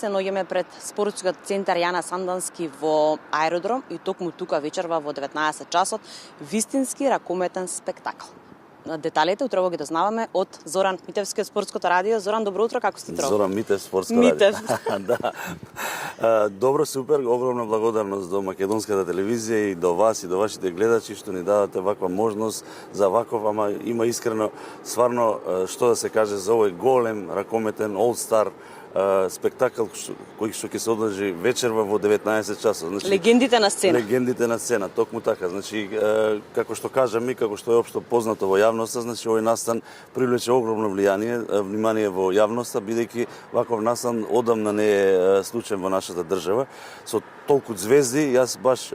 се наоѓаме пред спортскиот центар Јана Сандански во аеродром и токму тука вечерва во 19 часот вистински ракометен спектакл. Деталите утрово ги дознаваме од Зоран Митевски од Спортското радио. Зоран, добро утро, како сте утро? Зоран Митев, Спортско Митев. радио. Да. Добро, супер, огромна благодарност до македонската телевизија и до вас и до вашите гледачи што ни дадате ваква можност за ваков, ама има искрено стварно што да се каже за овој голем ракометен All-Star спектакл кој што ќе се одржи вечерва во 19 часот. Значи, легендите на сцена. Легендите на сцена, токму така. Значи, како што кажам и како што е општо познато во јавноста, значи овој настан привлече огромно внимание во јавноста, бидејќи ваков настан одамна не е случај во нашата држава. Со толку звезди, јас баш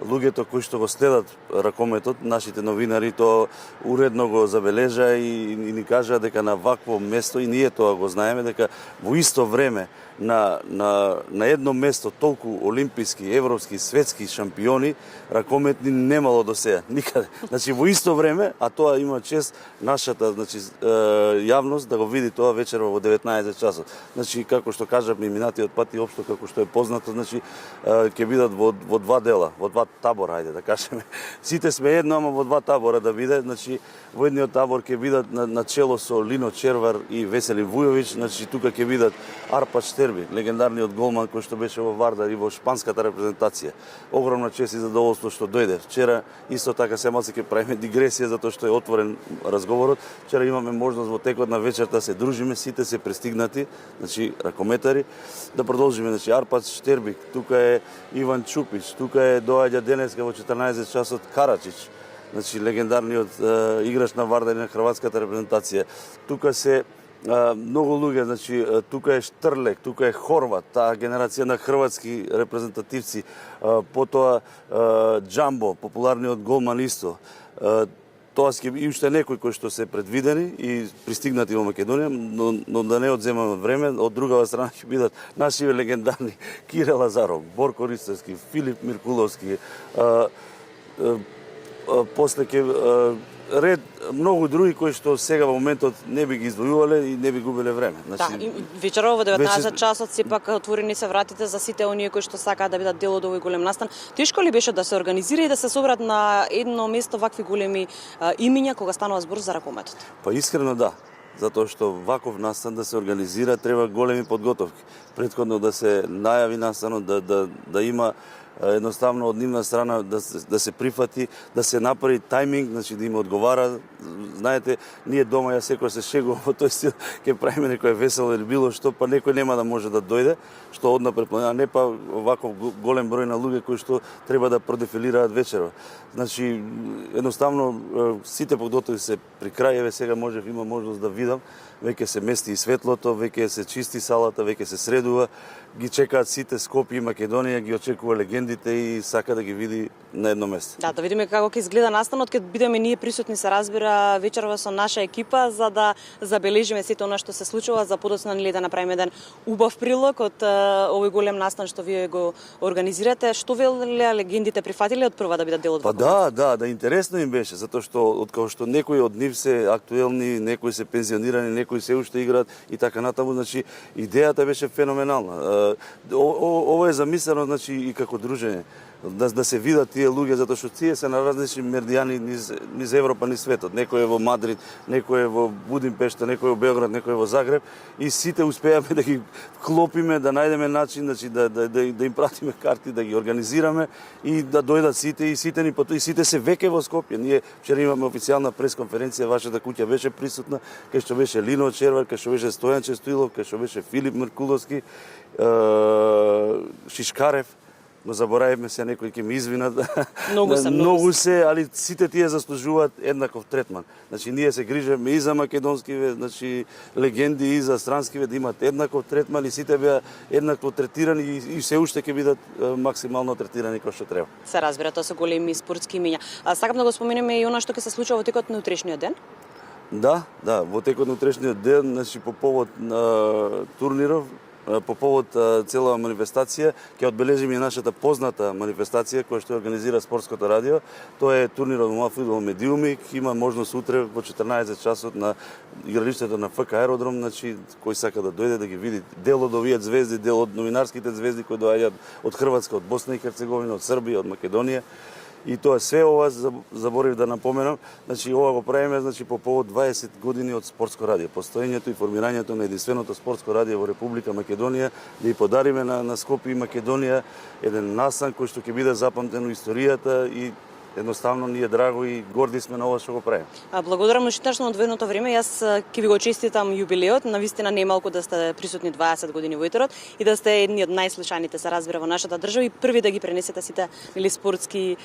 луѓето кои што го следат ракометот, нашите новинари то уредно го забележа и ни кажа дека на вакво место, и ние тоа го знаеме, дека во исто време на едно место толку олимписки, европски, светски шампиони ракометни немало до сега никаде. Значи во исто време, а тоа има чест нашата, значи јавност да го види тоа вечерва во 19 часот. Значи како што кажавме минатиот пат и општо како што е познато, значи ќе бидат во два дела, во два табора, ајде да кажеме. Сите сме едно, ама во два табора да биде. Значи во едниот табор ќе бидат на чело со Лино Червар и Веселин Вујовиќ, значи тука ќе бидат Арпад Штерби, легендарниот голман кој што беше во Вардар и во шпанската репрезентација. Огромна чест и задоволство што дојде. Вчера исто така се малку ќе правиме дигресија затоа што е отворен разговорот. Вчера имаме можност во текот на вечерта се дружиме, сите се пристигнати, значи ракометари, да продолжиме. Значи Арпад Штерби, тука е Иван Чупич, тука е доаѓа денеска во 14 часот Карачич, значи легендарниот играч на Вардар и на хрватската репрезентација. Тука се многу луѓе, значи тука е Штрлек, тука е Хорват, таа генерација на хрватски репрезентативци, потоа Джамбо, популарниот голман исто. Тоа ќе и уште некои кои што се предвидени и пристигнати во Македонија, но да не одземаме време, од другава страна ќе бидат наши легендарни Кире Лазаров, Борко Ристовски, Филип Миркуловски, после ќе ред многу други кои што сега во моментот не би ги издвојувале и не би губеле време. Значи, да, вечерова во 19 часот сепак отворени се вратите за сите оние кои што сакаат да бидат дел од овој голем настан. Тешко ли беше да се организира и да се соберат на едно место вакви големи имиња кога станува збор за ракометот? Па искрено да. Затоа што ваков настан да се организира треба големи подготовки. Претходно да се најави настанот, да има едноставно од нивна страна да се прифати, да се направи тајминг, значи да им одговара. Знаете, ние дома ја секој се шегувам во тој стил, ќе правиме некој весело или било што, па некој нема да може да дојде, што однапред планира, не па ваков голем број на луѓе кои што треба да продефилираат вечерва. Значи, едноставно сите подготовки се при крај, еве сега има можност да видам, веќе се мести и светлото, веќе се чисти салата, веќе се средува, ги чекаат сите Скопје и Македонија, ги очекува легендите и сака да ги види на едно место. Да видиме како ќе изгледа настанот, ќе бидеме ние присутни, се разбира, вечерва со наша екипа за да забележиме сето она што се случува, за подоцна да направиме еден убав прилог од овој голем настан што вие го организирате. Што велеле легендите, прифатиле од прва да бидат дел од ваков? Да, интересно им беше, затоа што откако што некои од нив се актуелни, некои се пензионирани, некои се уште играат и така натаму, значи идејата беше феноменална. Ова е замислено, значи и како дружење, да се видат тие луѓе, затоа што тие се на различни меридијани низ Европа, низ светот. Некој е во Мадрид, некој е во Будимпешта, некој е во Београд, некој е во Загреб и сите успеавме да ги клопиме, да најдеме начин, значи да им пратиме карти, да ги организираме и да дојдат сите и сите ни и сите се веќе во Скопје. Ние вчера имаме официјална пресконференција, вашата куќа беше присутна, кај што беше Лино Червар, кај што беше Стојанче Стоилов, кај што беше Филип Миркуловски, Шишкарев. Но заборавивме се, некои ќе ми извинат. Многу се, али сите тие заслужуваат еднаков третман. Значи ние се грижиме и за македонскиве, значи легенди и за странскиве да имат еднаков третман и сите беа еднакво третирани и се уште ќе бидат максимално третирани како што треба. Се разбира, тоа се големи спортски имиња. Сакам да го споменеме и она што ќе се случува во текот на утрешниот ден. Да, во текот на утрешниот ден, значи по повод на турниров, по повод целава манифестација ќе одбележиме и нашата позната манифестација која што организира Спортското радио. Тоа е турнирот во фудбал Медиуми, ќе има можност утре во 14 часот на игралиштето на ФК Аеродром, значи кој сака да дојде да ги види дел од овие звезди, дел од новинарските звезди кои доаѓаат од Хрватска, од Босна и Херцеговина, од Србија, од Македонија. И тоа све ова заборив да напоменам, значи ова го правиме значи по повод 20 години од Спортско радио, постоењето и формирањето на единственото Спортско радио во Република Македонија, да и подариме на Скопје и Македонија еден настан кој што ќе биде запамтен во историјата и едноставно ни е драго и горди сме на ова што го правиме. Благодарам уште на одвоеното време. Јас ќе ви го честитам јубилеот, навистина немалку да сте присутни 20 години во етерот и да сте едни од најслушаните се разбира во нашата држава и први да ги пренесете сите или спортски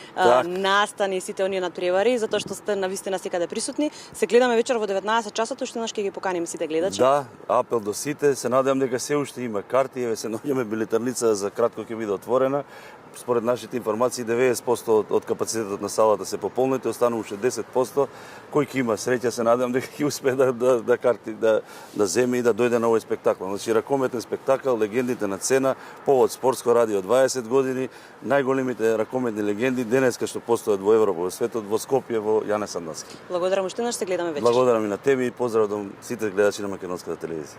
настани, сите оние надпревари, затоа што сте навистина секаде присутни. Се гледаме вечер во 19 часот, уште еднаш ќе ги поканим сите гледачи. Да, апел до сите, се надевам дека се уште има карти, еве се наоѓаме билетарница за кратко ќе биде отворена. Според нашите информации 90% од капацитетот на салата се пополнети, останува уште 10%. Кој ќе има среќа, се надевам дека ќе успее да земе и да дојде на овој спектакл. Значи ракометен спектакл, легендите на цена, повод Спортско радио 20 години, најголемите ракометни легенди денеска што постојат во Европа, во светот, во Скопје, во Јане Сандовски. Благодарам уште еднаш, се гледаме вечер. Благодарам и на тебе и поздрав до сите гледачи на македонската телевизија.